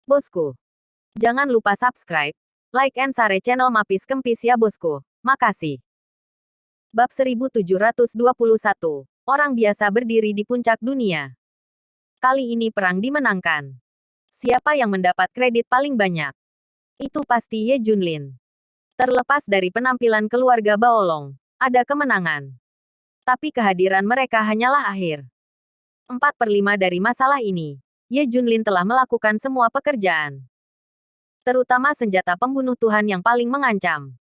Bosku, jangan lupa subscribe, like and share channel Mapis Kempis ya bosku. Makasih. Bab 1721. Orang biasa berdiri di puncak dunia. Kali ini perang dimenangkan. Siapa yang mendapat kredit paling banyak? Itu pasti Ye Junlin. Terlepas dari penampilan keluarga Baolong, ada kemenangan. Tapi kehadiran mereka hanyalah akhir. 4/5 dari masalah ini, Ye Junlin telah melakukan semua pekerjaan. Terutama senjata pembunuh Tuhan yang paling mengancam.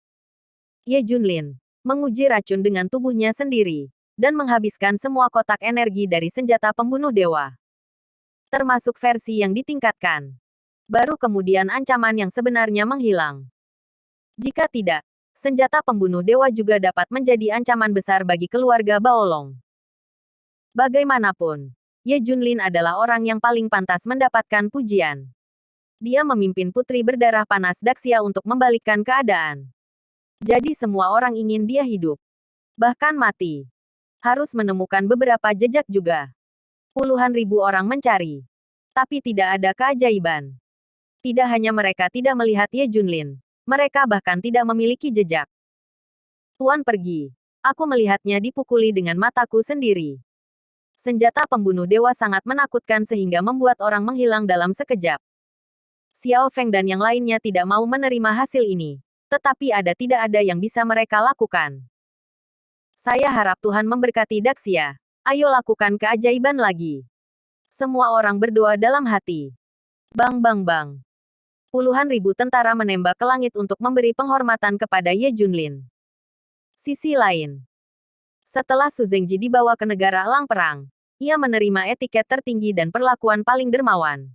Ye Junlin menguji racun dengan tubuhnya sendiri, dan menghabiskan semua kotak energi dari senjata pembunuh dewa. Termasuk versi yang ditingkatkan. Baru kemudian ancaman yang sebenarnya menghilang. Jika tidak, senjata pembunuh dewa juga dapat menjadi ancaman besar bagi keluarga Baolong. Bagaimanapun, Ye Junlin adalah orang yang paling pantas mendapatkan pujian. Dia memimpin putri berdarah panas Daxia untuk membalikkan keadaan. Jadi semua orang ingin dia hidup. Bahkan mati. Harus menemukan beberapa jejak juga. Puluhan ribu orang mencari. Tapi tidak ada keajaiban. Tidak hanya mereka tidak melihat Ye Junlin. Mereka bahkan tidak memiliki jejak. Tuan pergi. Aku melihatnya dipukuli dengan mataku sendiri. Senjata pembunuh dewa sangat menakutkan sehingga membuat orang menghilang dalam sekejap. Xiao Feng dan yang lainnya tidak mau menerima hasil ini. Tetapi tidak ada yang bisa mereka lakukan. Saya harap Tuhan memberkati Daxia. Ayo lakukan keajaiban lagi. Semua orang berdoa dalam hati. Bang bang bang. Puluhan ribu tentara menembak ke langit untuk memberi penghormatan kepada Ye Junlin. Sisi lain. Setelah Su Zengji dibawa ke negara elang perang, ia menerima etiket tertinggi dan perlakuan paling dermawan.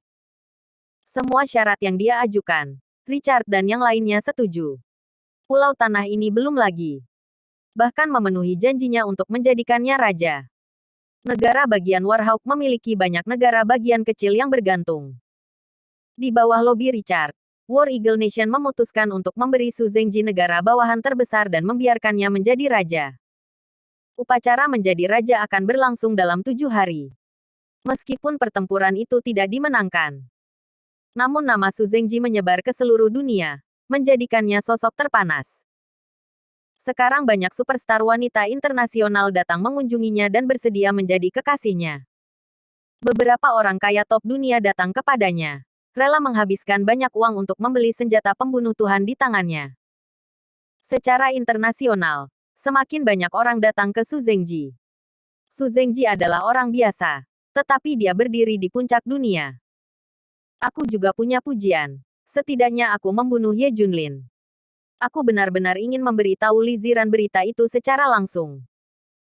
Semua syarat yang dia ajukan, Richard dan yang lainnya setuju. Pulau tanah ini belum lagi. Bahkan memenuhi janjinya untuk menjadikannya raja. Negara bagian Warhawk memiliki banyak negara bagian kecil yang bergantung. Di bawah lobi Richard, War Eagle Nation memutuskan untuk memberi Su Zengji negara bawahan terbesar dan membiarkannya menjadi raja. Upacara menjadi raja akan berlangsung dalam 7 hari. Meskipun pertempuran itu tidak dimenangkan. Namun nama Su Zengji menyebar ke seluruh dunia, menjadikannya sosok terpanas. Sekarang banyak superstar wanita internasional datang mengunjunginya dan bersedia menjadi kekasihnya. Beberapa orang kaya top dunia datang kepadanya, rela menghabiskan banyak uang untuk membeli senjata pembunuh Tuhan di tangannya. Secara internasional, semakin banyak orang datang ke Su Zengji. Su Zengji adalah orang biasa, tetapi dia berdiri di puncak dunia. Aku juga punya pujian. Setidaknya aku membunuh Ye Junlin. Aku benar-benar ingin memberitahu Li Ziran berita itu secara langsung.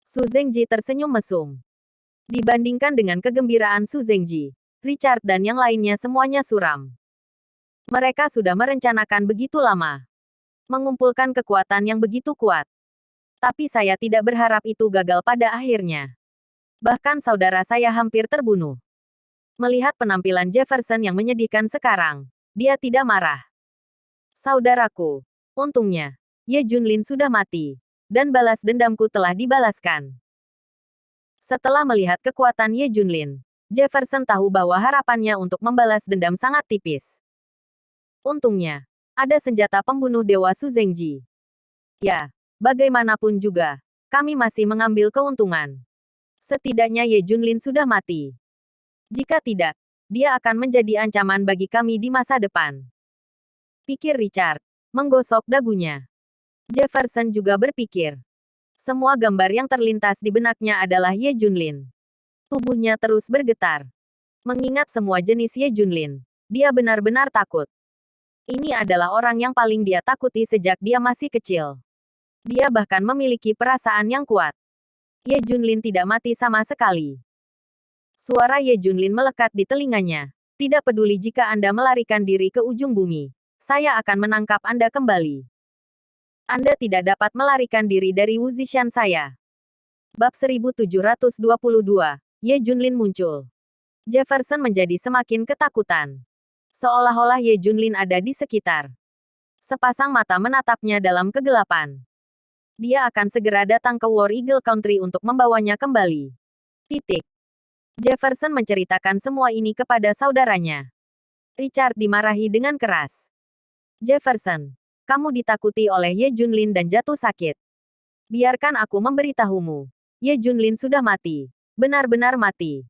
Su Zengji tersenyum mesum. Dibandingkan dengan kegembiraan Su Zengji, Richard dan yang lainnya semuanya suram. Mereka sudah merencanakan begitu lama. Mengumpulkan kekuatan yang begitu kuat. Tapi saya tidak berharap itu gagal pada akhirnya. Bahkan saudara saya hampir terbunuh. Melihat penampilan Jefferson yang menyedihkan sekarang, dia tidak marah. Saudaraku, untungnya, Ye Junlin sudah mati, dan balas dendamku telah dibalaskan. Setelah melihat kekuatan Ye Junlin, Jefferson tahu bahwa harapannya untuk membalas dendam sangat tipis. Untungnya, ada senjata pembunuh dewa Su Zengji. Ya, bagaimanapun juga, kami masih mengambil keuntungan. Setidaknya Ye Junlin sudah mati. Jika tidak, dia akan menjadi ancaman bagi kami di masa depan. Pikir Richard, menggosok dagunya. Jefferson juga berpikir. Semua gambar yang terlintas di benaknya adalah Ye Junlin. Tubuhnya terus bergetar. Mengingat semua jenis Ye Junlin, dia benar-benar takut. Ini adalah orang yang paling dia takuti sejak dia masih kecil. Dia bahkan memiliki perasaan yang kuat. Ye Junlin tidak mati sama sekali. Suara Ye Junlin melekat di telinganya. Tidak peduli jika Anda melarikan diri ke ujung bumi, saya akan menangkap Anda kembali. Anda tidak dapat melarikan diri dari Wu Zishan saya. Bab 1722, Ye Junlin muncul. Jefferson menjadi semakin ketakutan. Seolah-olah Ye Junlin ada di sekitar. Sepasang mata menatapnya dalam kegelapan. Dia akan segera datang ke War Eagle Country untuk membawanya kembali. Titik. Jefferson menceritakan semua ini kepada saudaranya. Richard dimarahi dengan keras. Jefferson, kamu ditakuti oleh Ye Junlin dan jatuh sakit. Biarkan aku memberitahumu. Ye Junlin sudah mati. Benar-benar mati.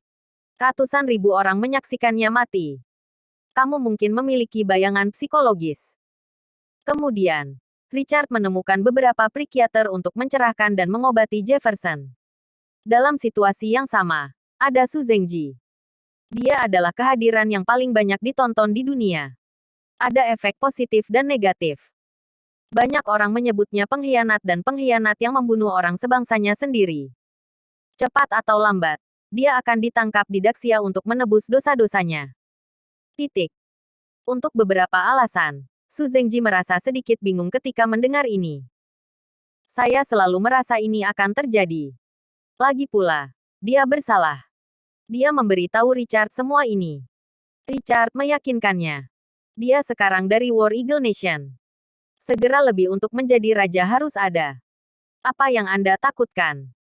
Ratusan ribu orang menyaksikannya mati. Kamu mungkin memiliki bayangan psikologis. Kemudian, Richard menemukan beberapa psikiater untuk mencerahkan dan mengobati Jefferson. Dalam situasi yang sama, ada Su Zengji. Dia adalah kehadiran yang paling banyak ditonton di dunia. Ada efek positif dan negatif. Banyak orang menyebutnya pengkhianat dan pengkhianat yang membunuh orang sebangsanya sendiri. Cepat atau lambat, dia akan ditangkap di Daxia untuk menebus dosa-dosanya. Titik. Untuk beberapa alasan, Su Zengji merasa sedikit bingung ketika mendengar ini. Saya selalu merasa ini akan terjadi. Lagi pula, dia bersalah. Dia memberitahu Richard semua ini. Richard meyakinkannya. Dia sekarang dari War Eagle Nation. Segera lebih untuk menjadi raja harus ada. Apa yang Anda takutkan?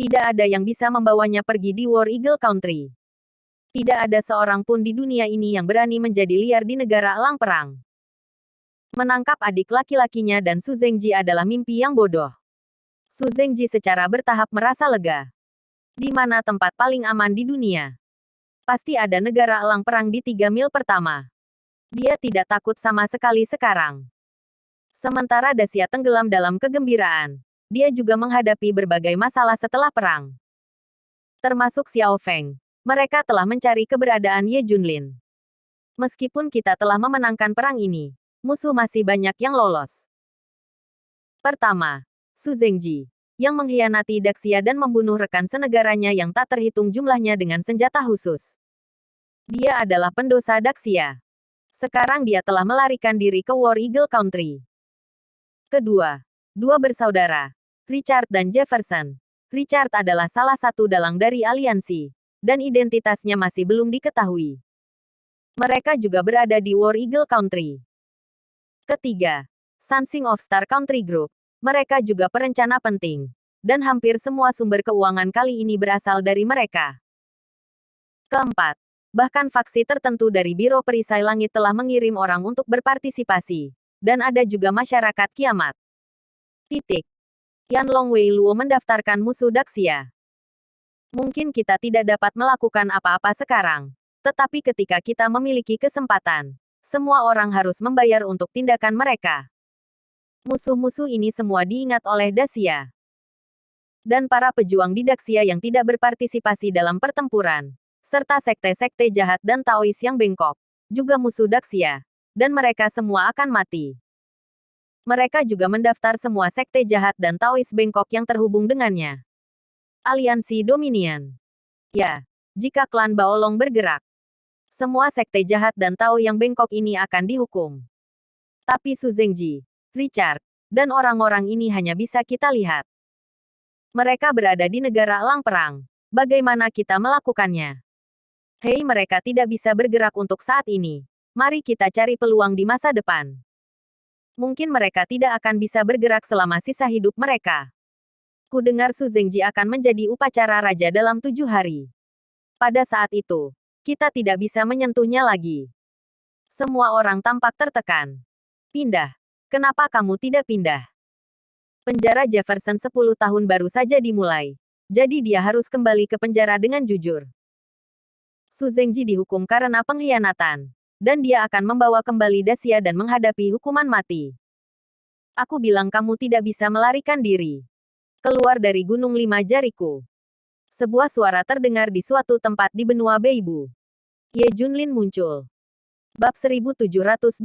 Tidak ada yang bisa membawanya pergi di War Eagle Country. Tidak ada seorang pun di dunia ini yang berani menjadi liar di negara elang perang. Menangkap adik laki-lakinya dan Su Zengji adalah mimpi yang bodoh. Su Zengji secara bertahap merasa lega. Di mana tempat paling aman di dunia? Pasti ada negara elang perang di 3 mil pertama. Dia tidak takut sama sekali sekarang. Sementara Daxia tenggelam dalam kegembiraan, dia juga menghadapi berbagai masalah setelah perang. Termasuk Xiao Feng. Mereka telah mencari keberadaan Ye Junlin. Meskipun kita telah memenangkan perang ini, musuh masih banyak yang lolos. Pertama, Su Zengji, yang mengkhianati Daxia dan membunuh rekan senegaranya yang tak terhitung jumlahnya dengan senjata khusus. Dia adalah pendosa Daxia. Sekarang dia telah melarikan diri ke War Eagle Country. Kedua, dua bersaudara, Richard dan Jefferson. Richard adalah salah satu dalang dari aliansi, dan identitasnya masih belum diketahui. Mereka juga berada di War Eagle Country. Ketiga, Sansing of Star Country Group. Mereka juga perencana penting, dan hampir semua sumber keuangan kali ini berasal dari mereka. Keempat, bahkan faksi tertentu dari Biro Perisai Langit telah mengirim orang untuk berpartisipasi, dan ada juga masyarakat kiamat. Titik. Yan Long Wei Luo mendaftarkan musuh Daxia. Mungkin kita tidak dapat melakukan apa-apa sekarang, tetapi ketika kita memiliki kesempatan, semua orang harus membayar untuk tindakan mereka. Musuh-musuh ini semua diingat oleh Daxia. Dan para pejuang di Daxia yang tidak berpartisipasi dalam pertempuran, serta sekte-sekte jahat dan Taois yang bengkok, juga musuh Daxia, dan mereka semua akan mati. Mereka juga mendaftar semua sekte jahat dan Taois bengkok yang terhubung dengannya. Aliansi Dominion. Ya, jika klan Baolong bergerak, semua sekte jahat dan Tao yang bengkok ini akan dihukum. Tapi Su Zengji, Richard, dan orang-orang ini hanya bisa kita lihat. Mereka berada di negara elang perang. Bagaimana kita melakukannya? Hei, mereka tidak bisa bergerak untuk saat ini. Mari kita cari peluang di masa depan. Mungkin mereka tidak akan bisa bergerak selama sisa hidup mereka. Ku dengar Su Zengji akan menjadi upacara raja dalam 7 hari. Pada saat itu, kita tidak bisa menyentuhnya lagi. Semua orang tampak tertekan. Pindah. Kenapa kamu tidak pindah? Penjara Jefferson 10 tahun baru saja dimulai. Jadi dia harus kembali ke penjara dengan jujur. Su Zengji dihukum karena pengkhianatan. Dan dia akan membawa kembali Daxia dan menghadapi hukuman mati. Aku bilang kamu tidak bisa melarikan diri. Keluar dari Gunung Lima Jariku. Sebuah suara terdengar di suatu tempat di benua Beibu. Ye Junlin muncul. Bab 1723.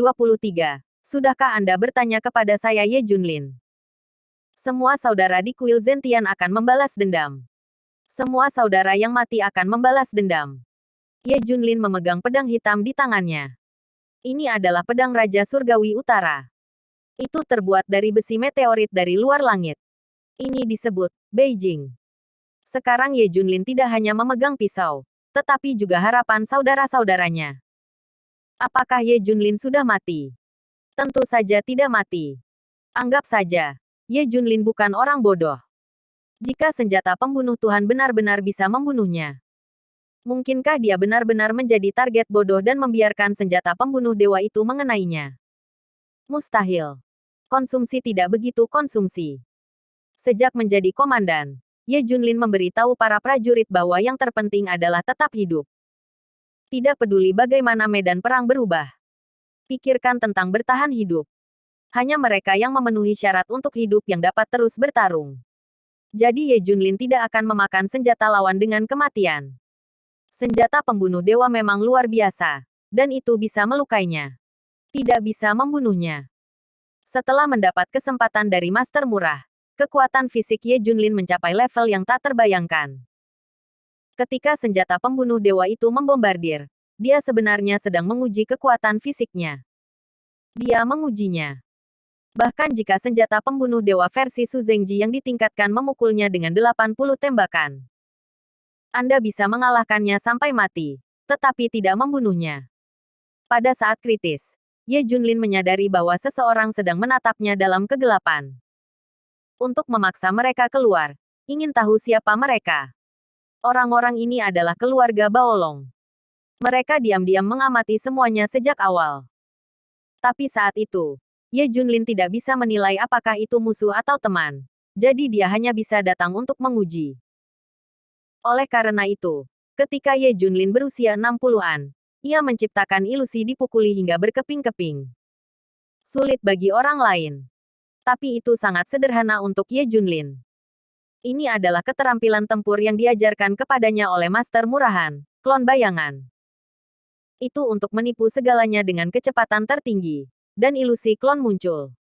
Sudahkah Anda bertanya kepada saya Ye Junlin? Semua saudara di kuil Zentian akan membalas dendam. Semua saudara yang mati akan membalas dendam. Ye Junlin memegang pedang hitam di tangannya. Ini adalah pedang Raja Surgawi Utara. Itu terbuat dari besi meteorit dari luar langit. Ini disebut Beijing. Sekarang Ye Junlin tidak hanya memegang pisau, tetapi juga harapan saudara-saudaranya. Apakah Ye Junlin sudah mati? Tentu saja tidak mati. Anggap saja, Ye Junlin bukan orang bodoh. Jika senjata pembunuh Tuhan benar-benar bisa membunuhnya, Mungkinkah dia benar-benar menjadi target bodoh dan membiarkan senjata pembunuh dewa itu mengenainya? Mustahil. Konsumsi tidak begitu konsumsi. Sejak menjadi komandan, Ye Junlin memberitahu para prajurit bahwa yang terpenting adalah tetap hidup. Tidak peduli bagaimana medan perang berubah. Pikirkan tentang bertahan hidup. Hanya mereka yang memenuhi syarat untuk hidup yang dapat terus bertarung. Jadi Ye Junlin tidak akan memakan senjata lawan dengan kematian. Senjata pembunuh dewa memang luar biasa, dan itu bisa melukainya. Tidak bisa membunuhnya. Setelah mendapat kesempatan dari Master Murah, kekuatan fisik Ye Junlin mencapai level yang tak terbayangkan. Ketika senjata pembunuh dewa itu membombardir, dia sebenarnya sedang menguji kekuatan fisiknya. Dia mengujinya. Bahkan jika senjata pembunuh dewa versi Su Zengji yang ditingkatkan memukulnya dengan 80 tembakan. Anda bisa mengalahkannya sampai mati, tetapi tidak membunuhnya. Pada saat kritis, Ye Junlin menyadari bahwa seseorang sedang menatapnya dalam kegelapan. Untuk memaksa mereka keluar, ingin tahu siapa mereka. Orang-orang ini adalah keluarga Baolong. Mereka diam-diam mengamati semuanya sejak awal. Tapi saat itu, Ye Junlin tidak bisa menilai apakah itu musuh atau teman. Jadi dia hanya bisa datang untuk menguji. Oleh karena itu, ketika Ye Junlin berusia 60-an, ia menciptakan ilusi dipukuli hingga berkeping-keping. Sulit bagi orang lain. Tapi itu sangat sederhana untuk Ye Junlin. Ini adalah keterampilan tempur yang diajarkan kepadanya oleh Master Murahan, klon bayangan. Itu untuk menipu segalanya dengan kecepatan tertinggi, dan ilusi klon muncul.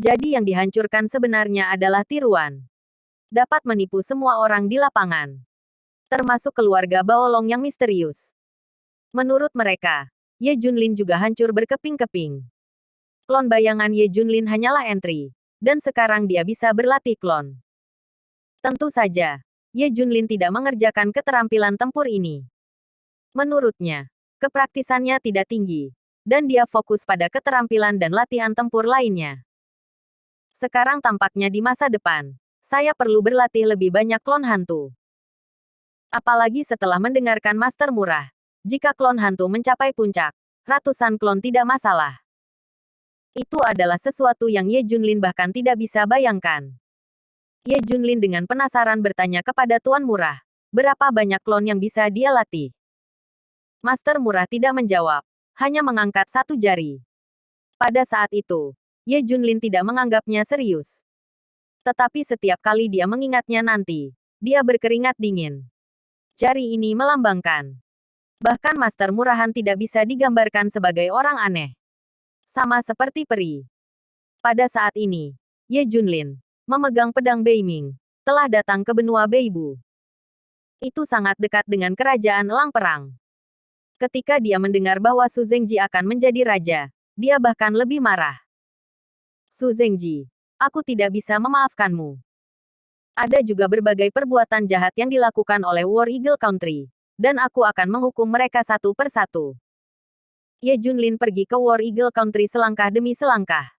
Jadi yang dihancurkan sebenarnya adalah tiruan. Dapat menipu semua orang di lapangan. Termasuk keluarga Baolong yang misterius. Menurut mereka, Ye Junlin juga hancur berkeping-keping. Klon bayangan Ye Junlin hanyalah entry, dan sekarang dia bisa berlatih klon. Tentu saja, Ye Junlin tidak mengerjakan keterampilan tempur ini. Menurutnya, kepraktisannya tidak tinggi, dan dia fokus pada keterampilan dan latihan tempur lainnya. Sekarang tampaknya di masa depan, saya perlu berlatih lebih banyak klon hantu. Apalagi setelah mendengarkan Master Murah, jika klon hantu mencapai puncak, ratusan klon tidak masalah. Itu adalah sesuatu yang Ye Junlin bahkan tidak bisa bayangkan. Ye Junlin dengan penasaran bertanya kepada Tuan Murah, berapa banyak klon yang bisa dia latih? Master Murah tidak menjawab, hanya mengangkat satu jari. Pada saat itu, Ye Junlin tidak menganggapnya serius. Tetapi setiap kali dia mengingatnya nanti, dia berkeringat dingin. Jari ini melambangkan. Bahkan Master Murahan tidak bisa digambarkan sebagai orang aneh. Sama seperti peri. Pada saat ini, Ye Junlin, memegang pedang Beiming, telah datang ke benua Beibu. Itu sangat dekat dengan kerajaan Elang Perang. Ketika dia mendengar bahwa Su Zengji akan menjadi raja, dia bahkan lebih marah. Su Zengji, aku tidak bisa memaafkanmu. Ada juga berbagai perbuatan jahat yang dilakukan oleh War Eagle Country, dan aku akan menghukum mereka satu persatu. Ye Junlin pergi ke War Eagle Country selangkah demi selangkah.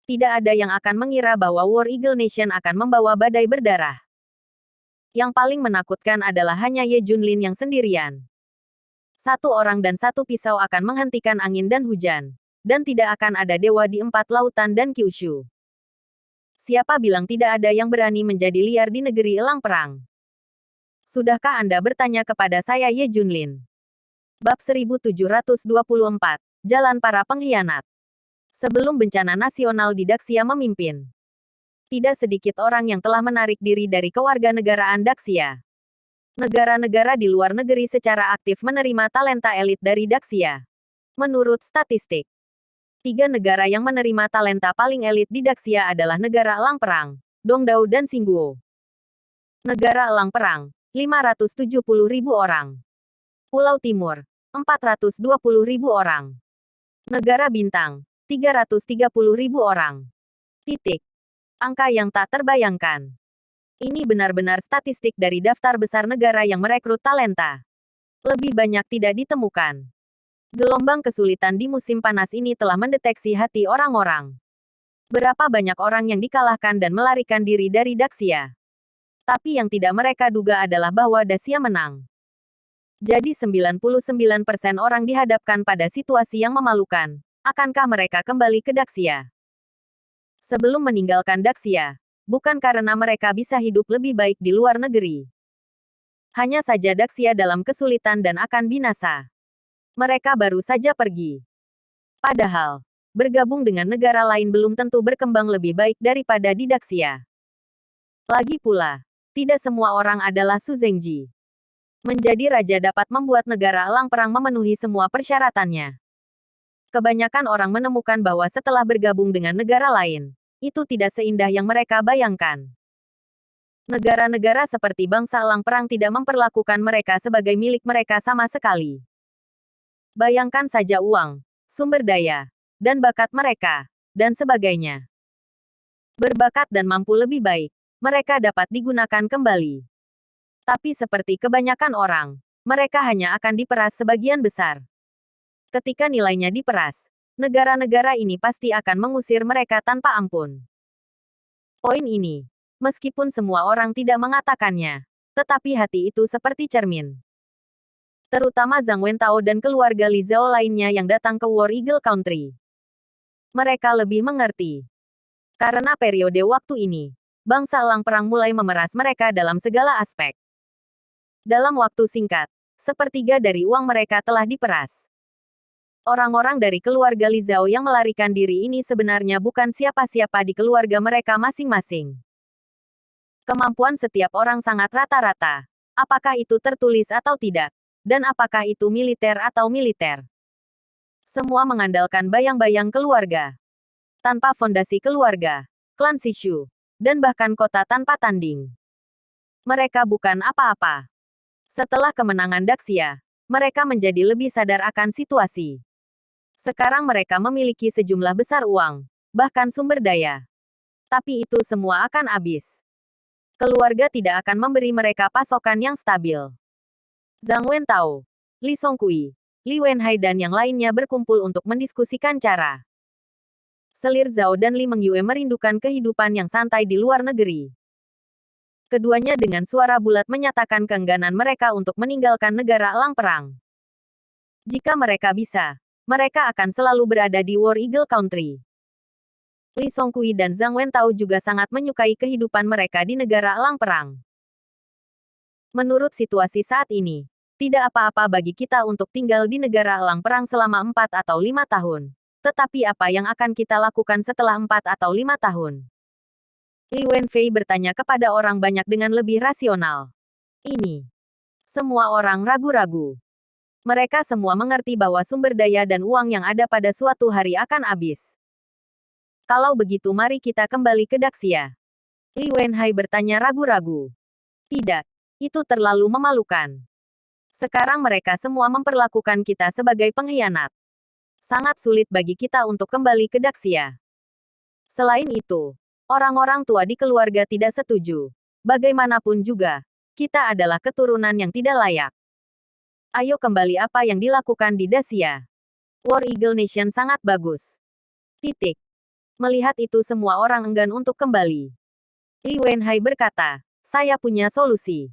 Tidak ada yang akan mengira bahwa War Eagle Nation akan membawa badai berdarah. Yang paling menakutkan adalah hanya Ye Junlin yang sendirian. Satu orang dan satu pisau akan menghentikan angin dan hujan, dan tidak akan ada dewa di 4 lautan dan Kyushu. Siapa bilang tidak ada yang berani menjadi liar di negeri Elang Perang? Sudahkah Anda bertanya kepada saya Ye Junlin? Bab 1724, Jalan Para Pengkhianat. Sebelum bencana nasional di Daxia memimpin, tidak sedikit orang yang telah menarik diri dari kewarganegaraan Daxia. Negara-negara di luar negeri secara aktif menerima talenta elit dari Daxia. Menurut statistik, 3 negara yang menerima talenta paling elit di Daxia adalah negara Elang Perang, Dongdao dan Singguo. Negara Elang Perang, 570.000 orang. Pulau Timur, 420.000 orang. Negara Bintang, 330.000 orang. Titik. Angka yang tak terbayangkan. Ini benar-benar statistik dari daftar besar negara yang merekrut talenta. Lebih banyak tidak ditemukan. Gelombang kesulitan di musim panas ini telah mendeteksi hati orang-orang. Berapa banyak orang yang dikalahkan dan melarikan diri dari Daxia. Tapi yang tidak mereka duga adalah bahwa Daxia menang. Jadi 99% orang dihadapkan pada situasi yang memalukan. Akankah mereka kembali ke Daxia? Sebelum meninggalkan Daxia, bukan karena mereka bisa hidup lebih baik di luar negeri. Hanya saja Daxia dalam kesulitan dan akan binasa. Mereka baru saja pergi. Padahal, bergabung dengan negara lain belum tentu berkembang lebih baik daripada di Daxia. Lagi pula, tidak semua orang adalah Su Zengji. Menjadi raja dapat membuat negara elang perang memenuhi semua persyaratannya. Kebanyakan orang menemukan bahwa setelah bergabung dengan negara lain, itu tidak seindah yang mereka bayangkan. Negara-negara seperti bangsa elang perang tidak memperlakukan mereka sebagai milik mereka sama sekali. Bayangkan saja uang, sumber daya, dan bakat mereka, dan sebagainya. Berbakat dan mampu lebih baik, mereka dapat digunakan kembali. Tapi seperti kebanyakan orang, mereka hanya akan diperas sebagian besar. Ketika nilainya diperas, negara-negara ini pasti akan mengusir mereka tanpa ampun. Poin ini, meskipun semua orang tidak mengatakannya, tetapi hati itu seperti cermin. Terutama Zhang Wentao dan keluarga Li Zhao lainnya yang datang ke War Eagle Country. Mereka lebih mengerti. Karena periode waktu ini, bangsa elang perang mulai memeras mereka dalam segala aspek. Dalam waktu singkat, sepertiga dari uang mereka telah diperas. Orang-orang dari keluarga Li Zhao yang melarikan diri ini sebenarnya bukan siapa-siapa di keluarga mereka masing-masing. Kemampuan setiap orang sangat rata-rata. Apakah itu tertulis atau tidak? Dan apakah itu militer atau militer? Semua mengandalkan bayang-bayang keluarga. Tanpa fondasi keluarga, klan Sishu, dan bahkan kota tanpa tanding. Mereka bukan apa-apa. Setelah kemenangan Daxia, mereka menjadi lebih sadar akan situasi. Sekarang mereka memiliki sejumlah besar uang, bahkan sumber daya. Tapi itu semua akan habis. Keluarga tidak akan memberi mereka pasokan yang stabil. Zhang Wentao, Li Songqi, Li Wenhai dan yang lainnya berkumpul untuk mendiskusikan cara. Selir Zhao dan Li Mengyue merindukan kehidupan yang santai di luar negeri. Keduanya dengan suara bulat menyatakan keengganan mereka untuk meninggalkan negara elang perang. Jika mereka bisa, mereka akan selalu berada di War Eagle Country. Li Songqi dan Zhang Wentao juga sangat menyukai kehidupan mereka di negara elang perang. Menurut situasi saat ini, tidak apa-apa bagi kita untuk tinggal di negara elang perang selama 4 atau 5 tahun. Tetapi apa yang akan kita lakukan setelah 4 atau 5 tahun? Li Wenfei bertanya kepada orang banyak dengan lebih rasional. Ini. Semua orang ragu-ragu. Mereka semua mengerti bahwa sumber daya dan uang yang ada pada suatu hari akan habis. Kalau begitu mari kita kembali ke Daxia. Li Wenhai bertanya ragu-ragu. Tidak. Itu terlalu memalukan. Sekarang mereka semua memperlakukan kita sebagai pengkhianat. Sangat sulit bagi kita untuk kembali ke Daxia. Selain itu, orang-orang tua di keluarga tidak setuju. Bagaimanapun juga, kita adalah keturunan yang tidak layak. Ayo kembali apa yang dilakukan di Daxia. War Eagle Nation sangat bagus. Titik. Melihat itu semua orang enggan untuk kembali. Li Wenhai berkata, saya punya solusi.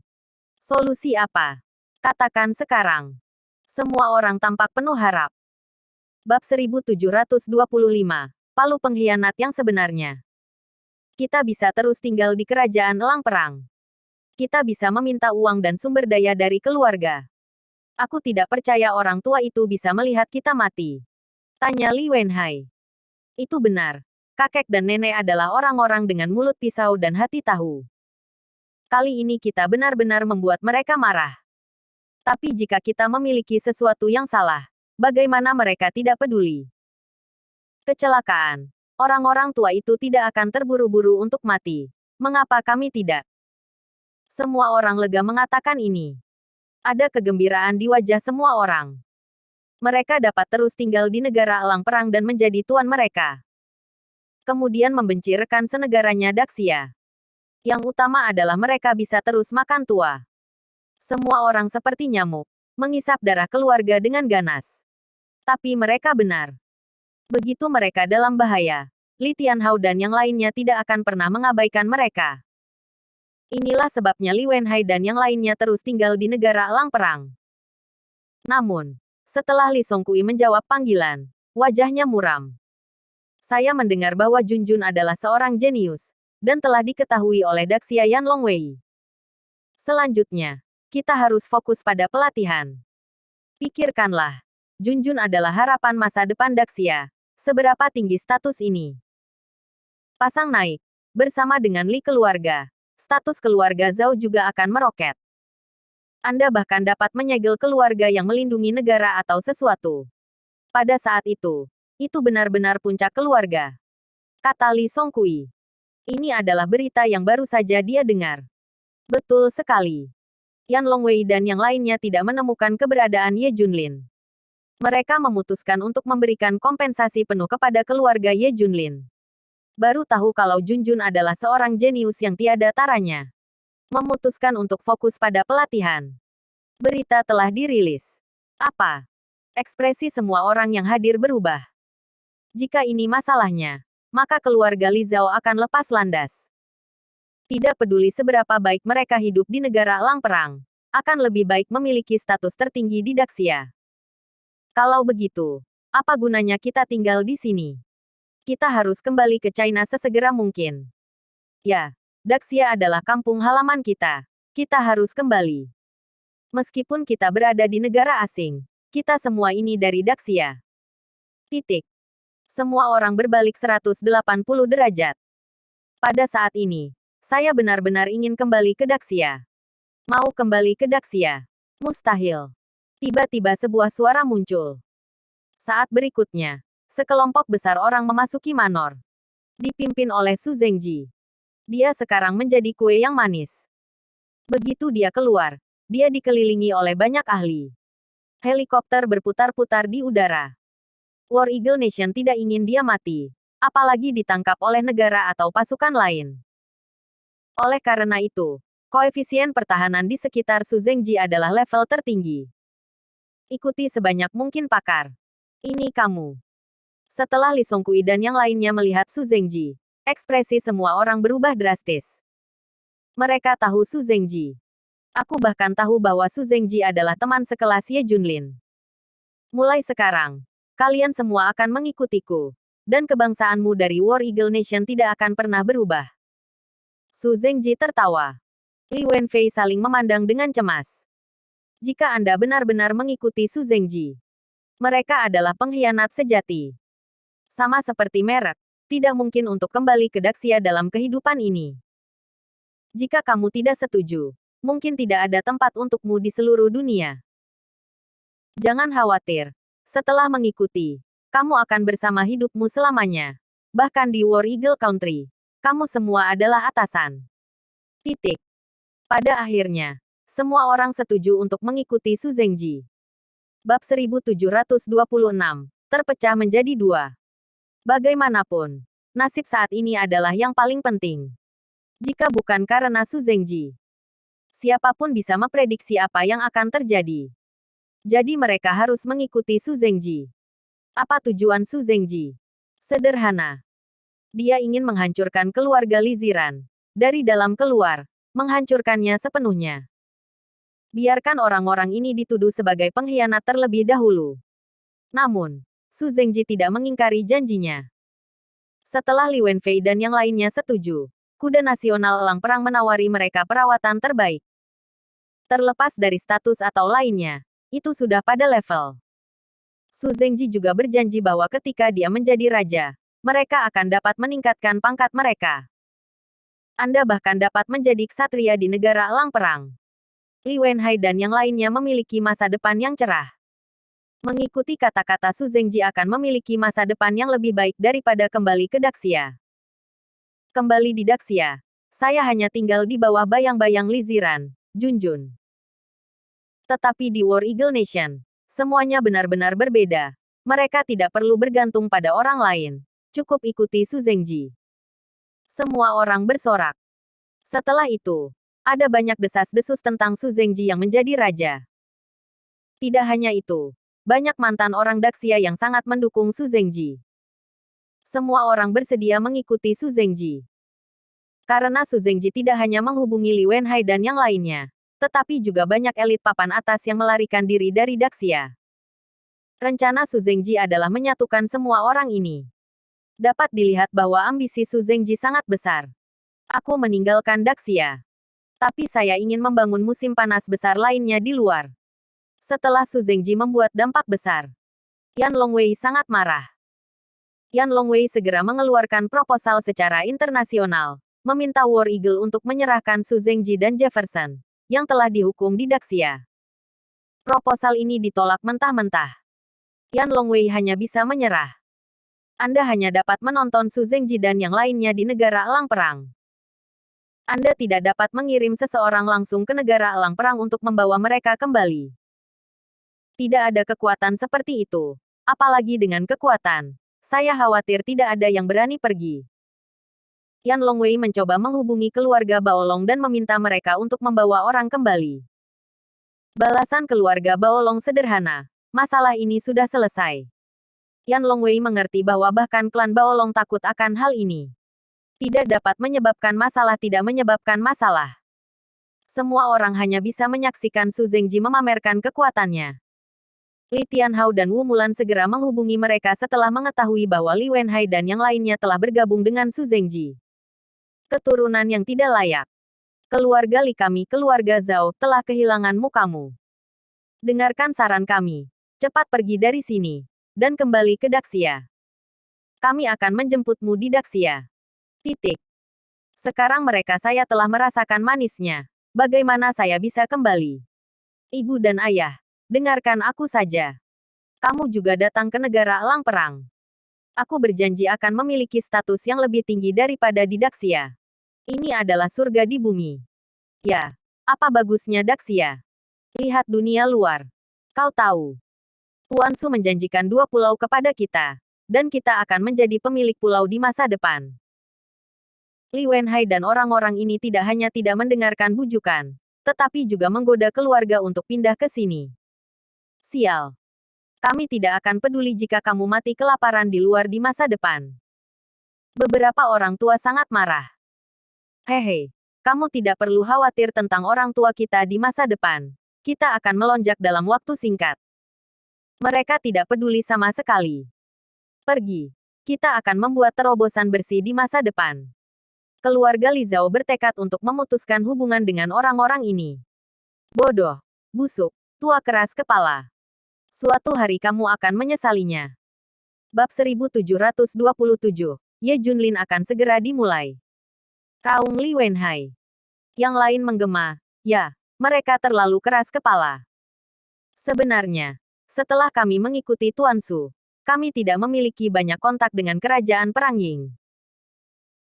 Solusi apa? Katakan sekarang. Semua orang tampak penuh harap. Bab 1725. Palu pengkhianat yang sebenarnya. Kita bisa terus tinggal di kerajaan elang perang. Kita bisa meminta uang dan sumber daya dari keluarga. Aku tidak percaya orang tua itu bisa melihat kita mati. Tanya Li Wenhai. Itu benar. Kakek dan nenek adalah orang-orang dengan mulut pisau dan hati tahu. Kali ini kita benar-benar membuat mereka marah. Tapi jika kita memiliki sesuatu yang salah, bagaimana mereka tidak peduli? Kecelakaan. Orang-orang tua itu tidak akan terburu-buru untuk mati. Mengapa kami tidak? Semua orang lega mengatakan ini. Ada kegembiraan di wajah semua orang. Mereka dapat terus tinggal di negara elang perang dan menjadi tuan mereka. Kemudian membenci rekan senegaranya Daxia. Yang utama adalah mereka bisa terus makan tua. Semua orang seperti nyamuk, mengisap darah keluarga dengan ganas. Tapi mereka benar. Begitu mereka dalam bahaya, Li Tianhao dan yang lainnya tidak akan pernah mengabaikan mereka. Inilah sebabnya Li Wenhai dan yang lainnya terus tinggal di negara elang perang. Namun, setelah Li Songkui menjawab panggilan, wajahnya muram. Saya mendengar bahwa Junjun adalah seorang jenius, dan telah diketahui oleh Daxia Yan Longwei. Selanjutnya, kita harus fokus pada pelatihan. Pikirkanlah, Junjun adalah harapan masa depan Daxia. Seberapa tinggi status ini? Pasang naik. Bersama dengan Li keluarga, status keluarga Zhao juga akan meroket. Anda bahkan dapat menyegel keluarga yang melindungi negara atau sesuatu. Pada saat itu benar-benar puncak keluarga. Kata Li Songkui. Ini adalah berita yang baru saja dia dengar. Betul sekali. Yan Longwei dan yang lainnya tidak menemukan keberadaan Ye Junlin. Mereka memutuskan untuk memberikan kompensasi penuh kepada keluarga Ye Junlin. Baru tahu kalau Junjun adalah seorang jenius yang tiada taranya. Memutuskan untuk fokus pada pelatihan. Berita telah dirilis. Apa? Ekspresi semua orang yang hadir berubah. Jika ini masalahnya, maka keluarga Li Zhao akan lepas landas. Tidak peduli seberapa baik mereka hidup di negara Lang Perang, akan lebih baik memiliki status tertinggi di Daxia. Kalau begitu, apa gunanya kita tinggal di sini? Kita harus kembali ke China sesegera mungkin. Ya, Daxia adalah kampung halaman kita. Kita harus kembali. Meskipun kita berada di negara asing, kita semua ini dari Daxia. Titik. Semua orang berbalik 180 derajat. Pada saat ini, saya benar-benar ingin kembali ke Daxia. Mau kembali ke Daxia? Mustahil. Tiba-tiba sebuah suara muncul. Saat berikutnya, sekelompok besar orang memasuki manor. Dipimpin oleh Su Zhengji. Dia sekarang menjadi kue yang manis. Begitu dia keluar, dia dikelilingi oleh banyak ahli. Helikopter berputar-putar di udara. War Eagle Nation tidak ingin dia mati, apalagi ditangkap oleh negara atau pasukan lain. Oleh karena itu, koefisien pertahanan di sekitar Su Zhengji adalah level tertinggi. Ikuti sebanyak mungkin pakar. Ini kamu. Setelah Li Songkui dan yang lainnya melihat Su Zhengji, ekspresi semua orang berubah drastis. Mereka tahu Su Zhengji. Aku bahkan tahu bahwa Su Zhengji adalah teman sekelas Ye Junlin. Mulai sekarang, kalian semua akan mengikutiku, dan kebangsaanmu dari War Eagle Nation tidak akan pernah berubah. Su Zhengji tertawa. Li Wenfei saling memandang dengan cemas. Jika Anda benar-benar mengikuti Su Zhengji, mereka adalah pengkhianat sejati. Sama seperti merek, tidak mungkin untuk kembali ke Daxia dalam kehidupan ini. Jika kamu tidak setuju, mungkin tidak ada tempat untukmu di seluruh dunia. Jangan khawatir. Setelah mengikuti, kamu akan bersama hidupmu selamanya. Bahkan di War Eagle Country, kamu semua adalah atasan. Titik. Pada akhirnya, semua orang setuju untuk mengikuti Su Zhengji. Bab 1726, terpecah menjadi dua. Bagaimanapun, nasib saat ini adalah yang paling penting. Jika bukan karena Su Zhengji, siapapun bisa memprediksi apa yang akan terjadi. Jadi mereka harus mengikuti Su Zhengji. Apa tujuan Su Zhengji? Sederhana. Dia ingin menghancurkan keluarga Li Ziran. Dari dalam keluar, menghancurkannya sepenuhnya. Biarkan orang-orang ini dituduh sebagai pengkhianat terlebih dahulu. Namun, Su Zhengji tidak mengingkari janjinya. Setelah Li Wenfei dan yang lainnya setuju, Kuda Nasional Elang Perang menawari mereka perawatan terbaik. Terlepas dari status atau lainnya, itu sudah pada level. Su Zhengji juga berjanji bahwa ketika dia menjadi raja, mereka akan dapat meningkatkan pangkat mereka. Anda bahkan dapat menjadi ksatria di negara Elang Perang. Li Wenhai dan yang lainnya memiliki masa depan yang cerah. Mengikuti kata-kata Su Zhengji akan memiliki masa depan yang lebih baik daripada kembali ke Daxia. Kembali di Daxia, saya hanya tinggal di bawah bayang-bayang Li Ziran, Junjun. Tetapi di War Eagle Nation, semuanya benar-benar berbeda. Mereka tidak perlu bergantung pada orang lain. Cukup ikuti Su Zhengji. Semua orang bersorak. Setelah itu, ada banyak desas-desus tentang Su Zhengji yang menjadi raja. Tidak hanya itu, banyak mantan orang Daxia yang sangat mendukung Su Zhengji. Semua orang bersedia mengikuti Su Zhengji. Karena Su Zhengji tidak hanya menghubungi Li Wenhai dan yang lainnya, tetapi juga banyak elit papan atas yang melarikan diri dari Daxia. Rencana Su Zengji adalah menyatukan semua orang ini. Dapat dilihat bahwa ambisi Su Zengji sangat besar. Aku meninggalkan Daxia. Tapi saya ingin membangun musim panas besar lainnya di luar. Setelah Su Zengji membuat dampak besar, Yan Longwei sangat marah. Yan Longwei segera mengeluarkan proposal secara internasional, meminta War Eagle untuk menyerahkan Su Zengji dan Jefferson, yang telah dihukum di Daxia. Proposal ini ditolak mentah-mentah. Yan Longwei hanya bisa menyerah. Anda hanya dapat menonton Su Zengji dan yang lainnya di negara elang perang. Anda tidak dapat mengirim seseorang langsung ke negara elang perang untuk membawa mereka kembali. Tidak ada kekuatan seperti itu. Apalagi dengan kekuatan. Saya khawatir tidak ada yang berani pergi. Yan Longwei mencoba menghubungi keluarga Baolong dan meminta mereka untuk membawa orang kembali. Balasan keluarga Baolong sederhana. Masalah ini sudah selesai. Yan Longwei mengerti bahwa bahkan klan Baolong takut akan hal ini. Tidak dapat menyebabkan masalah tidak menyebabkan masalah. Semua orang hanya bisa menyaksikan Su Zengji memamerkan kekuatannya. Li Tianhao dan Wu Mulan segera menghubungi mereka setelah mengetahui bahwa Li Wenhai dan yang lainnya telah bergabung dengan Su Zengji. Keturunan yang tidak layak. Keluarga Li kami, keluarga Zhao, telah kehilangan mukamu. Dengarkan saran kami. Cepat pergi dari sini. Dan kembali ke Daxia. Kami akan menjemputmu di Daxia. Titik. Sekarang mereka saya telah merasakan manisnya. Bagaimana saya bisa kembali? Ibu dan ayah, dengarkan aku saja. Kamu juga datang ke negara elang perang. Aku berjanji akan memiliki status yang lebih tinggi daripada di Daxia. Ini adalah surga di bumi. Ya, apa bagusnya Daxia? Lihat dunia luar. Kau tahu. Tuan Su menjanjikan 2 pulau kepada kita. Dan kita akan menjadi pemilik pulau di masa depan. Li Wenhai dan orang-orang ini tidak hanya tidak mendengarkan bujukan, tetapi juga menggoda keluarga untuk pindah ke sini. Sial. Kami tidak akan peduli jika kamu mati kelaparan di luar di masa depan. Beberapa orang tua sangat marah. Hehe, kamu tidak perlu khawatir tentang orang tua kita di masa depan. Kita akan melonjak dalam waktu singkat. Mereka tidak peduli sama sekali. Pergi. Kita akan membuat terobosan bersih di masa depan. Keluarga Li Zhao bertekad untuk memutuskan hubungan dengan orang-orang ini. Bodoh, busuk, tua keras kepala. Suatu hari kamu akan menyesalinya. Bab 1727, Ye Junlin akan segera dimulai. Raung Li Wenhai. Yang lain menggema, ya, mereka terlalu keras kepala. Sebenarnya, setelah kami mengikuti Tuan Su, kami tidak memiliki banyak kontak dengan kerajaan Perang Ying.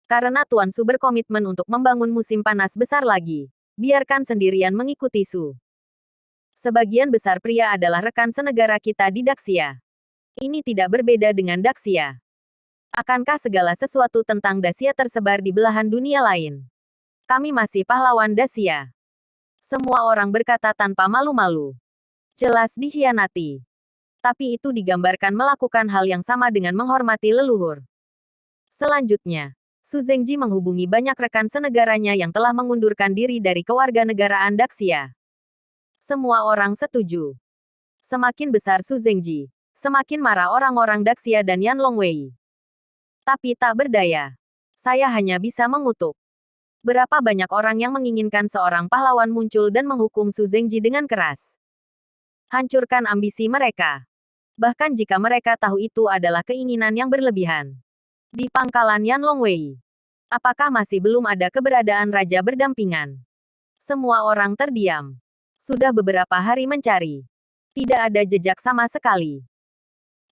Karena Tuan Su berkomitmen untuk membangun musim panas besar lagi, biarkan sendirian mengikuti Su. Sebagian besar pria adalah rekan senegara kita di Daxia. Ini tidak berbeda dengan Daxia. Akankah segala sesuatu tentang Daxia tersebar di belahan dunia lain? Kami masih pahlawan Daxia. Semua orang berkata tanpa malu-malu. Jelas dikhianati. Tapi itu digambarkan melakukan hal yang sama dengan menghormati leluhur. Selanjutnya, Su Zengji menghubungi banyak rekan senegaranya yang telah mengundurkan diri dari kewarganegaraan Daxia. Semua orang setuju. Semakin besar Su Zengji, semakin marah orang-orang Daxia dan Yan Longwei. Tapi tak berdaya. Saya hanya bisa mengutuk. Berapa banyak orang yang menginginkan seorang pahlawan muncul dan menghukum Su Zengji dengan keras. Hancurkan ambisi mereka. Bahkan jika mereka tahu itu adalah keinginan yang berlebihan. Di pangkalan Yan Longwei. Apakah masih belum ada keberadaan raja berdampingan? Semua orang terdiam. Sudah beberapa hari mencari. Tidak ada jejak sama sekali.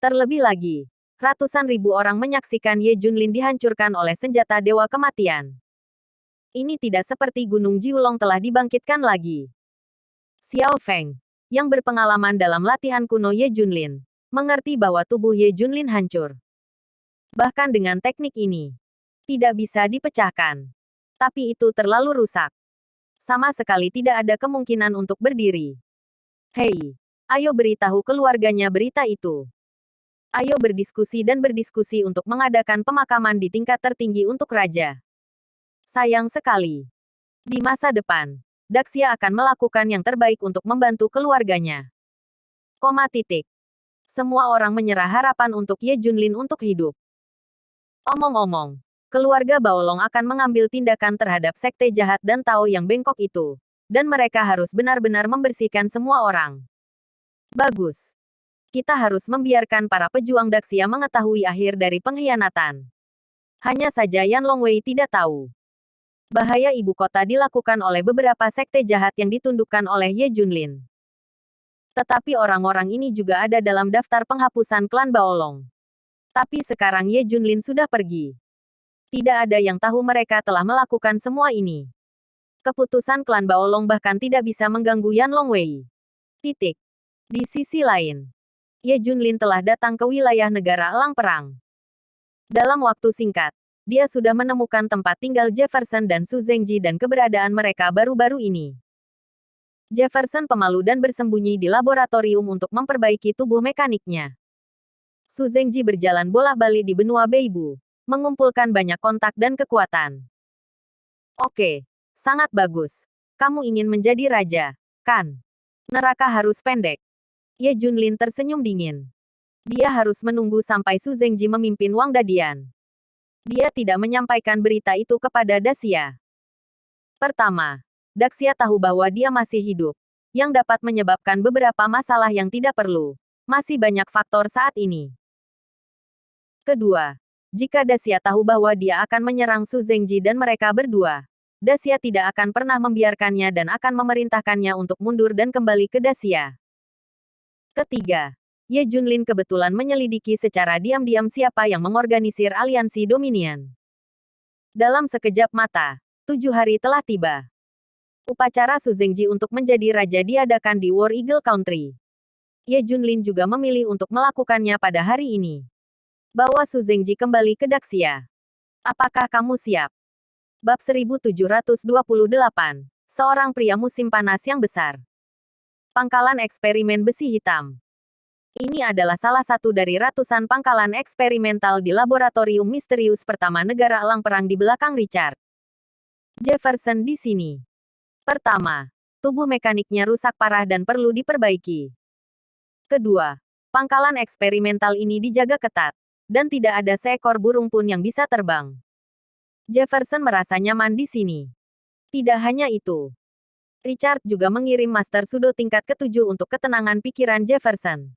Terlebih lagi, ratusan ribu orang menyaksikan Ye Junlin dihancurkan oleh senjata Dewa Kematian. Ini tidak seperti Gunung Jiulong telah dibangkitkan lagi. Xiao Feng, yang berpengalaman dalam latihan kuno Ye Junlin, mengerti bahwa tubuh Ye Junlin hancur. Bahkan dengan teknik ini, tidak bisa dipecahkan. Tapi itu terlalu rusak. Sama sekali tidak ada kemungkinan untuk berdiri. Hei, ayo beritahu keluarganya berita itu. Ayo berdiskusi dan berdiskusi untuk mengadakan pemakaman di tingkat tertinggi untuk raja. Sayang sekali. Di masa depan, Daxia akan melakukan yang terbaik untuk membantu keluarganya. Koma titik. Semua orang menyerah harapan untuk Ye Junlin untuk hidup. Omong-omong, keluarga Baolong akan mengambil tindakan terhadap sekte jahat dan Tao yang bengkok itu. Dan mereka harus benar-benar membersihkan semua orang. Bagus. Kita harus membiarkan para pejuang Daxia mengetahui akhir dari pengkhianatan. Hanya saja Yan Longwei tidak tahu. Bahaya ibu kota dilakukan oleh beberapa sekte jahat yang ditundukkan oleh Ye Junlin. Tetapi orang-orang ini juga ada dalam daftar penghapusan klan Baolong. Tapi sekarang Ye Junlin sudah pergi. Tidak ada yang tahu mereka telah melakukan semua ini. Keputusan klan Baolong bahkan tidak bisa mengganggu Yan Longwei. Titik. Di sisi lain, Ye Junlin telah datang ke wilayah negara Elang Perang. Dalam waktu singkat, dia sudah menemukan tempat tinggal Jefferson dan Su Zengji dan keberadaan mereka baru-baru ini. Jefferson pemalu dan bersembunyi di laboratorium untuk memperbaiki tubuh mekaniknya. Su Zengji berjalan bolak-balik di benua Beibu, mengumpulkan banyak kontak dan kekuatan. Oke, sangat bagus. Kamu ingin menjadi raja, kan? Neraka harus pendek. Ye Junlin tersenyum dingin. Dia harus menunggu sampai Su Zengji memimpin Wang Dadian. Dia tidak menyampaikan berita itu kepada Daxia. Pertama, Daxia tahu bahwa dia masih hidup, yang dapat menyebabkan beberapa masalah yang tidak perlu. Masih banyak faktor saat ini. Kedua, jika Daxia tahu bahwa dia akan menyerang Su Zengji dan mereka berdua, Daxia tidak akan pernah membiarkannya dan akan memerintahkannya untuk mundur dan kembali ke Daxia. Ketiga, Ye Junlin kebetulan menyelidiki secara diam-diam siapa yang mengorganisir aliansi Dominion. Dalam sekejap mata, 7 hari telah tiba. Upacara Su Zengji untuk menjadi raja diadakan di War Eagle Country. Ye Junlin juga memilih untuk melakukannya pada hari ini. Bawa Su Zengji kembali ke Daxia. Apakah kamu siap? Bab 1728. Seorang pria musim panas yang besar. Pangkalan eksperimen besi hitam. Ini adalah salah satu dari ratusan pangkalan eksperimental di laboratorium misterius pertama negara Elang Perang di belakang Richard Jefferson di sini. Pertama, tubuh mekaniknya rusak parah dan perlu diperbaiki. Kedua, pangkalan eksperimental ini dijaga ketat, dan tidak ada seekor burung pun yang bisa terbang. Jefferson merasa nyaman di sini. Tidak hanya itu, Richard juga mengirim Master Sudo tingkat ke-7 untuk ketenangan pikiran Jefferson.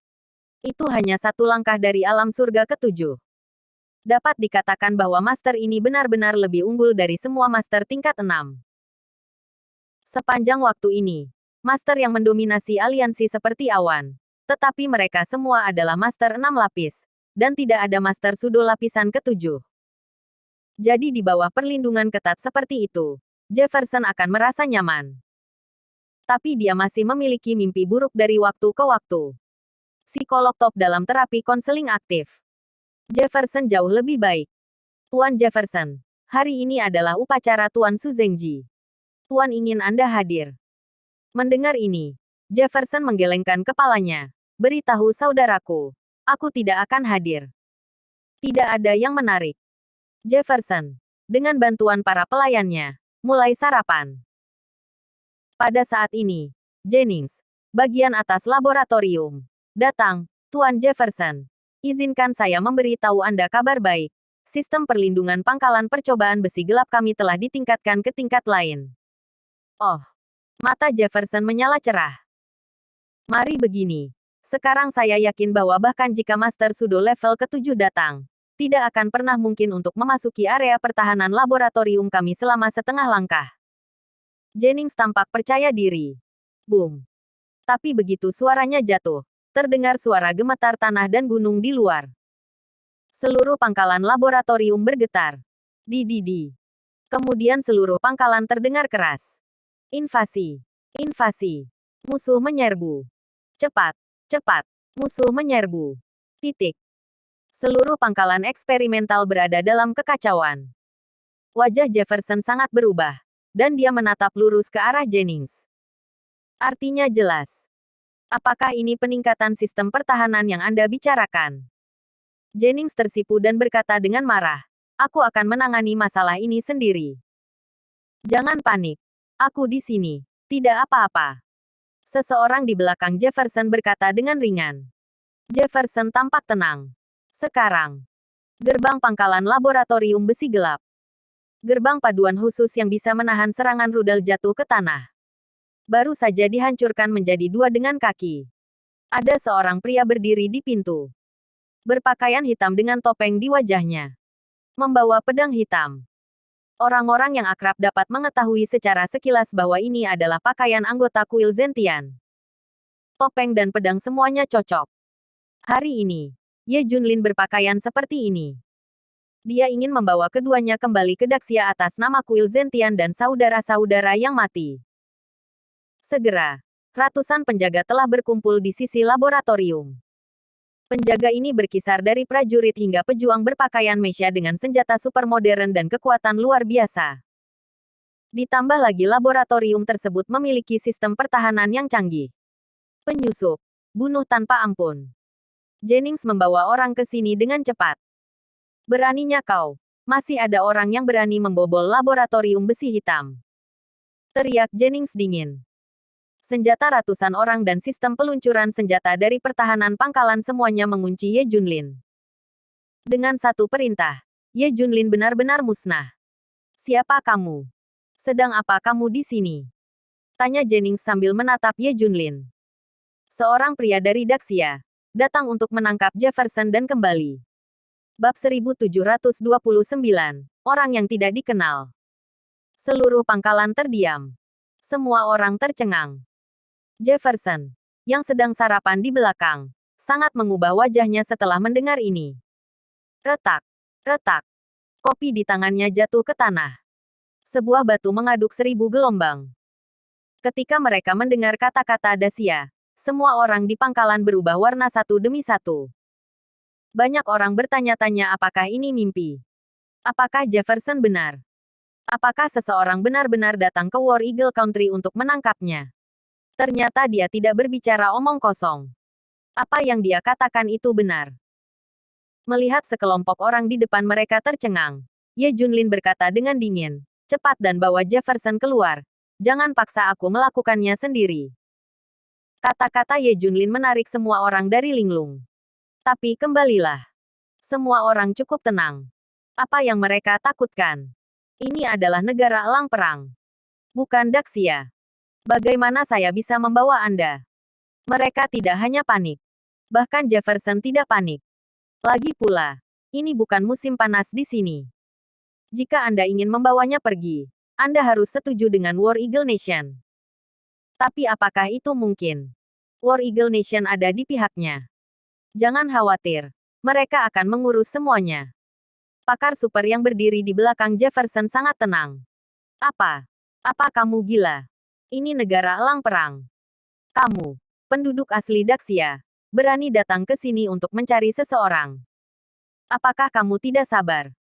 Itu hanya satu langkah dari alam surga ke-7. Dapat dikatakan bahwa master ini benar-benar lebih unggul dari semua master tingkat 6. Sepanjang waktu ini, master yang mendominasi aliansi seperti awan. Tetapi mereka semua adalah master 6 lapis, dan tidak ada master sudo lapisan ke-7. Jadi di bawah perlindungan ketat seperti itu, Jefferson akan merasa nyaman. Tapi dia masih memiliki mimpi buruk dari waktu ke waktu. Psikolog top dalam terapi konseling aktif. Jefferson jauh lebih baik. Tuan Jefferson, hari ini adalah upacara Tuan Su Zengji. Tuan ingin Anda hadir. Mendengar ini, Jefferson menggelengkan kepalanya. Beritahu saudaraku, aku tidak akan hadir. Tidak ada yang menarik. Jefferson, dengan bantuan para pelayannya, mulai sarapan. Pada saat ini, Jennings, bagian atas laboratorium. Datang, Tuan Jefferson. Izinkan saya memberitahu Anda kabar baik. Sistem perlindungan pangkalan percobaan besi gelap kami telah ditingkatkan ke tingkat lain. Oh, mata Jefferson menyala cerah. Mari begini. Sekarang saya yakin bahwa bahkan jika Master Sudo level ke-7 datang, tidak akan pernah mungkin untuk memasuki area pertahanan laboratorium kami selama setengah langkah. Jennings tampak percaya diri. Boom. Tapi begitu suaranya jatuh, terdengar suara gemetar tanah dan gunung di luar. Seluruh pangkalan laboratorium bergetar. Di. Kemudian seluruh pangkalan terdengar keras. Invasi. Invasi. Musuh menyerbu. Cepat. Cepat. Musuh menyerbu. Titik. Seluruh pangkalan eksperimental berada dalam kekacauan. Wajah Jefferson sangat berubah, dan dia menatap lurus ke arah Jennings. Artinya jelas. Apakah ini peningkatan sistem pertahanan yang Anda bicarakan? Jennings tersipu dan berkata dengan marah, aku akan menangani masalah ini sendiri. Jangan panik. Aku di sini. Tidak apa-apa. Seseorang di belakang Jefferson berkata dengan ringan. Jefferson tampak tenang. Sekarang. Gerbang pangkalan laboratorium besi gelap. Gerbang paduan khusus yang bisa menahan serangan rudal jatuh ke tanah. Baru saja dihancurkan menjadi dua dengan kaki. Ada seorang pria berdiri di pintu. Berpakaian hitam dengan topeng di wajahnya. Membawa pedang hitam. Orang-orang yang akrab dapat mengetahui secara sekilas bahwa ini adalah pakaian anggota kuil Zentian. Topeng dan pedang semuanya cocok. Hari ini, Ye Junlin berpakaian seperti ini. Dia ingin membawa keduanya kembali ke Daxia atas nama kuil Zentian dan saudara-saudara yang mati. Segera, ratusan penjaga telah berkumpul di sisi laboratorium. Penjaga ini berkisar dari prajurit hingga pejuang berpakaian mesya dengan senjata super modern dan kekuatan luar biasa. Ditambah lagi laboratorium tersebut memiliki sistem pertahanan yang canggih. Penyusup, bunuh tanpa ampun. Jennings membawa orang ke sini dengan cepat. Beraninya kau. Masih ada orang yang berani membobol laboratorium besi hitam. Teriak Jennings dingin. Senjata ratusan orang dan sistem peluncuran senjata dari pertahanan pangkalan semuanya mengunci Ye Junlin. Dengan satu perintah, Ye Junlin benar-benar musnah. Siapa kamu? Sedang apa kamu di sini? Tanya Jennings sambil menatap Ye Junlin. Seorang pria dari Daxia. Datang untuk menangkap Jefferson dan kembali. Bab 1729. Orang yang tidak dikenal. Seluruh pangkalan terdiam. Semua orang tercengang. Jefferson, yang sedang sarapan di belakang, sangat mengubah wajahnya setelah mendengar ini. Retak. Retak. Kopi di tangannya jatuh ke tanah. Sebuah batu mengaduk 1000 gelombang. Ketika mereka mendengar kata-kata Dacia, semua orang di pangkalan berubah warna satu demi satu. Banyak orang bertanya-tanya apakah ini mimpi. Apakah Jefferson benar? Apakah seseorang benar-benar datang ke War Eagle Country untuk menangkapnya? Ternyata dia tidak berbicara omong kosong. Apa yang dia katakan itu benar. Melihat sekelompok orang di depan mereka tercengang, Ye Junlin berkata dengan dingin, cepat dan bawa Jefferson keluar. Jangan paksa aku melakukannya sendiri. Kata-kata Ye Junlin menarik semua orang dari linglung. Tapi kembalilah. Semua orang cukup tenang. Apa yang mereka takutkan? Ini adalah negara elang perang. Bukan Daxia. Bagaimana saya bisa membawa Anda? Mereka tidak hanya panik. Bahkan Jefferson tidak panik. Lagi pula, ini bukan musim panas di sini. Jika Anda ingin membawanya pergi, Anda harus setuju dengan War Eagle Nation. Tapi apakah itu mungkin? War Eagle Nation ada di pihaknya. Jangan khawatir. Mereka akan mengurus semuanya. Pakar super yang berdiri di belakang Jefferson sangat tenang. Apa? Apa kamu gila? Ini negara elang perang. Kamu, penduduk asli Daxia, berani datang ke sini untuk mencari seseorang. Apakah kamu tidak sabar?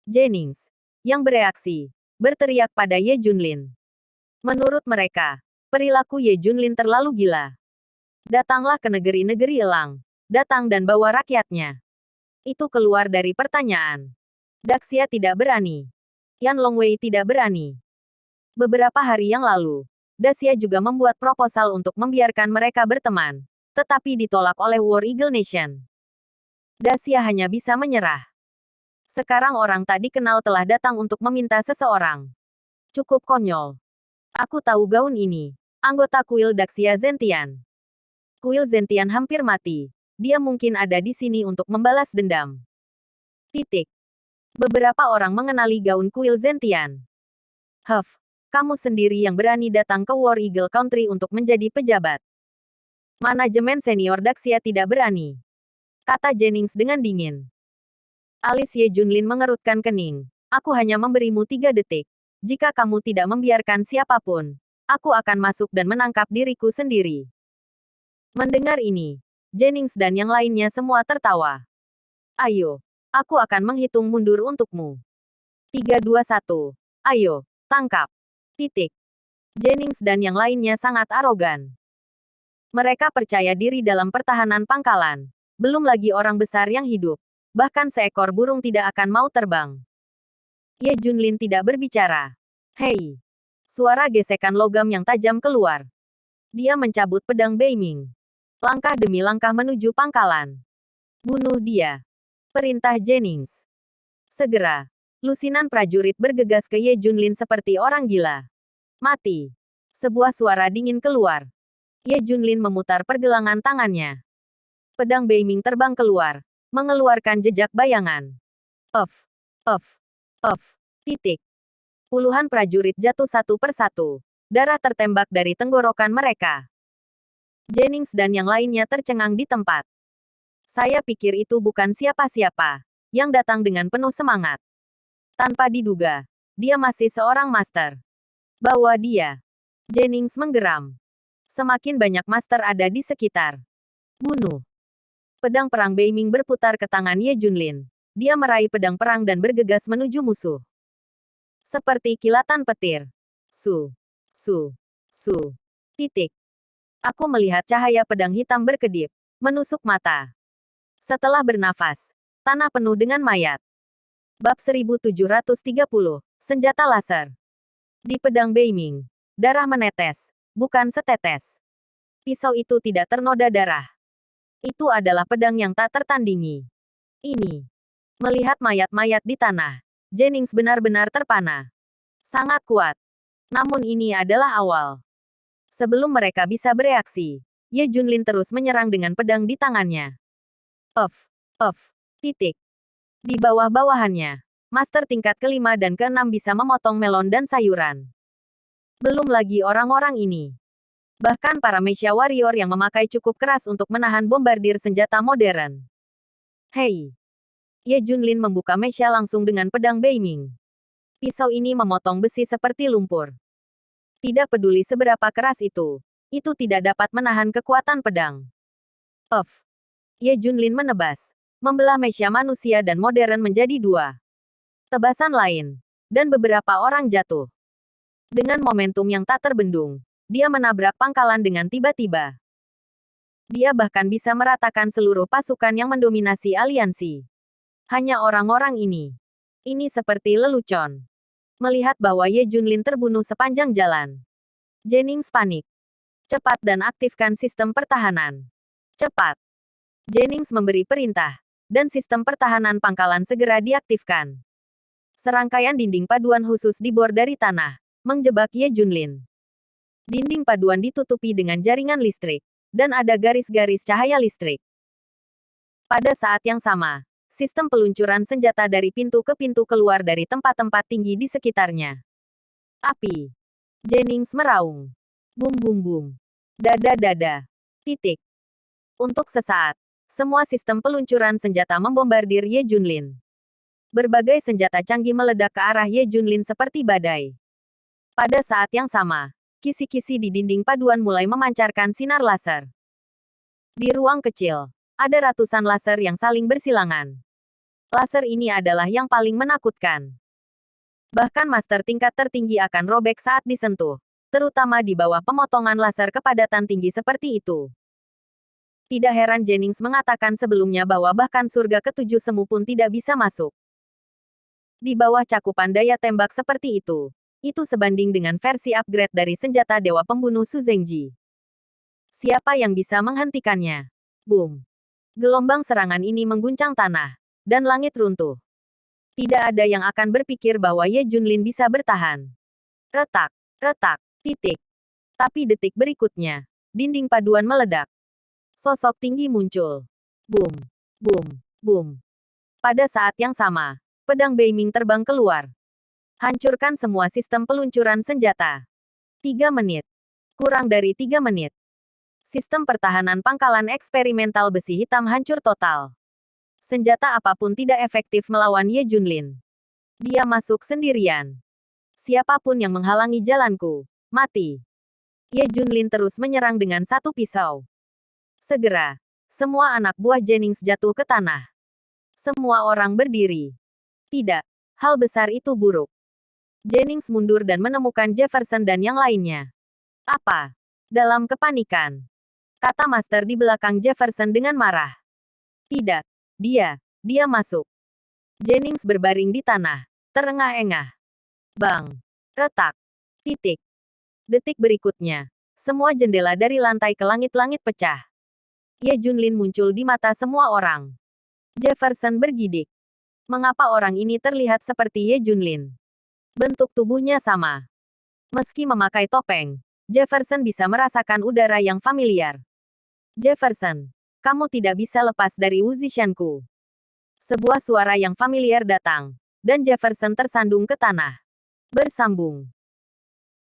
Jennings, yang bereaksi, berteriak pada Ye Junlin. Menurut mereka, perilaku Ye Junlin terlalu gila. Datanglah ke negeri-negeri elang. Datang dan bawa rakyatnya. Itu keluar dari pertanyaan. Daxia tidak berani. Yan Longwei tidak berani. Beberapa hari yang lalu, Daxia juga membuat proposal untuk membiarkan mereka berteman, tetapi ditolak oleh War Eagle Nation. Daxia hanya bisa menyerah. Sekarang orang tak dikenal telah datang untuk meminta seseorang. Cukup konyol. Aku tahu gaun ini. Anggota kuil Daxia Zentian. Kuil Zentian hampir mati. Dia mungkin ada di sini untuk membalas dendam. Titik. Beberapa orang mengenali gaun kuil Zentian. Huff, kamu sendiri yang berani datang ke War Eagle Country untuk menjadi pejabat. Manajemen senior Daxia tidak berani. Kata Jennings dengan dingin. Alis Ye Junlin mengerutkan kening. Aku hanya memberimu 3 detik. Jika kamu tidak membiarkan siapapun, aku akan masuk dan menangkap diriku sendiri. Mendengar ini, Jennings dan yang lainnya semua tertawa. Ayo, aku akan menghitung mundur untukmu. 3, 2, 1. Ayo, tangkap. Titik. Jennings dan yang lainnya sangat arogan. Mereka percaya diri dalam pertahanan pangkalan. Belum lagi orang besar yang hidup. Bahkan seekor burung tidak akan mau terbang. Ye Junlin tidak berbicara. Hei. Suara gesekan logam yang tajam keluar. Dia mencabut pedang Beiming. Langkah demi langkah menuju pangkalan. Bunuh dia. Perintah Jennings. Segera. Lusinan prajurit bergegas ke Ye Junlin seperti orang gila. Mati. Sebuah suara dingin keluar. Ye Junlin memutar pergelangan tangannya. Pedang Beiming terbang keluar, mengeluarkan jejak bayangan. Puff, puff, puff. Titik. Puluhan prajurit jatuh satu persatu. Darah tertembak dari tenggorokan mereka. Jennings dan yang lainnya tercengang di tempat. Saya pikir itu bukan siapa-siapa yang datang dengan penuh semangat. Tanpa diduga, dia masih seorang master. Bawa dia. Jennings menggeram. Semakin banyak master ada di sekitar. Bunuh. Pedang perang Beiming berputar ke tangan Ye Junlin. Dia meraih pedang perang dan bergegas menuju musuh. Seperti kilatan petir. Su. Su. Su. Titik. Aku melihat cahaya pedang hitam berkedip. Menusuk mata. Setelah bernafas, tanah penuh dengan mayat. Bab 1730. Senjata laser. Di pedang Beiming, darah menetes, bukan setetes. Pisau itu tidak ternoda darah. Itu adalah pedang yang tak tertandingi. Ini. Melihat mayat-mayat di tanah, Jennings benar-benar terpana. Sangat kuat. Namun ini adalah awal. Sebelum mereka bisa bereaksi, Ye Junlin terus menyerang dengan pedang di tangannya. Puff, puff, titik. Di bawah-bawahannya, master tingkat kelima dan keenam bisa memotong melon dan sayuran. Belum lagi orang-orang ini. Bahkan para Meisha Warrior yang memakai cukup keras untuk menahan bombardir senjata modern. Hei! Ye Junlin membuka Meisha langsung dengan pedang Beiming. Pisau ini memotong besi seperti lumpur. Tidak peduli seberapa keras itu tidak dapat menahan kekuatan pedang. Puff! Ye Junlin menebas, membelah Meisha manusia dan modern menjadi dua. Tebasan lain, dan beberapa orang jatuh. Dengan momentum yang tak terbendung, dia menabrak pangkalan dengan tiba-tiba. Dia bahkan bisa meratakan seluruh pasukan yang mendominasi aliansi. Hanya orang-orang ini. Ini seperti lelucon. Melihat bahwa Ye Junlin terbunuh sepanjang jalan. Jennings panik. Cepat dan aktifkan sistem pertahanan. Cepat. Jennings memberi perintah, dan sistem pertahanan pangkalan segera diaktifkan. Serangkaian dinding paduan khusus dibor dari tanah, menjebak Ye Junlin. Dinding paduan ditutupi dengan jaringan listrik, dan ada garis-garis cahaya listrik. Pada saat yang sama, sistem peluncuran senjata dari pintu ke pintu keluar dari tempat-tempat tinggi di sekitarnya. Api. Jennings meraung. Bum bum bum. Dada-dada. Titik. Untuk sesaat, semua sistem peluncuran senjata membombardir Ye Junlin. Berbagai senjata canggih meledak ke arah Ye Junlin seperti badai. Pada saat yang sama, kisi-kisi di dinding paduan mulai memancarkan sinar laser. Di ruang kecil, ada ratusan laser yang saling bersilangan. Laser ini adalah yang paling menakutkan. Bahkan master tingkat tertinggi akan robek saat disentuh, terutama di bawah pemotongan laser kepadatan tinggi seperti itu. Tidak heran Jennings mengatakan sebelumnya bahwa bahkan surga ketujuh semu pun tidak bisa masuk. Di bawah cakupan daya tembak seperti itu sebanding dengan versi upgrade dari senjata dewa pembunuh Su Zengji. Siapa yang bisa menghentikannya? Boom! Gelombang serangan ini mengguncang tanah, dan langit runtuh. Tidak ada yang akan berpikir bahwa Ye Junlin bisa bertahan. Retak, retak, titik. Tapi detik berikutnya, dinding paduan meledak. Sosok tinggi muncul. Boom, boom, boom. Pada saat yang sama, pedang Beiming terbang keluar. Hancurkan semua sistem peluncuran senjata. 3 menit. Kurang dari 3 menit. Sistem pertahanan pangkalan eksperimental besi hitam hancur total. Senjata apapun tidak efektif melawan Ye Junlin. Dia masuk sendirian. Siapapun yang menghalangi jalanku, mati. Ye Junlin terus menyerang dengan satu pisau. Segera, semua anak buah Jennings jatuh ke tanah. Semua orang berdiri. Tidak, hal besar itu buruk. Jennings mundur dan menemukan Jefferson dan yang lainnya. Apa? Dalam kepanikan. Kata master di belakang Jefferson dengan marah. Tidak. Dia masuk. Jennings berbaring di tanah, terengah-engah. Bang. Retak. Titik. Detik berikutnya, semua jendela dari lantai ke langit-langit pecah. Ye Junlin muncul di mata semua orang. Jefferson bergidik. Mengapa orang ini terlihat seperti Ye Junlin? Bentuk tubuhnya sama. Meski memakai topeng, Jefferson bisa merasakan udara yang familiar. Jefferson, kamu tidak bisa lepas dari Wuzishanku. Sebuah suara yang familiar datang, dan Jefferson tersandung ke tanah. Bersambung.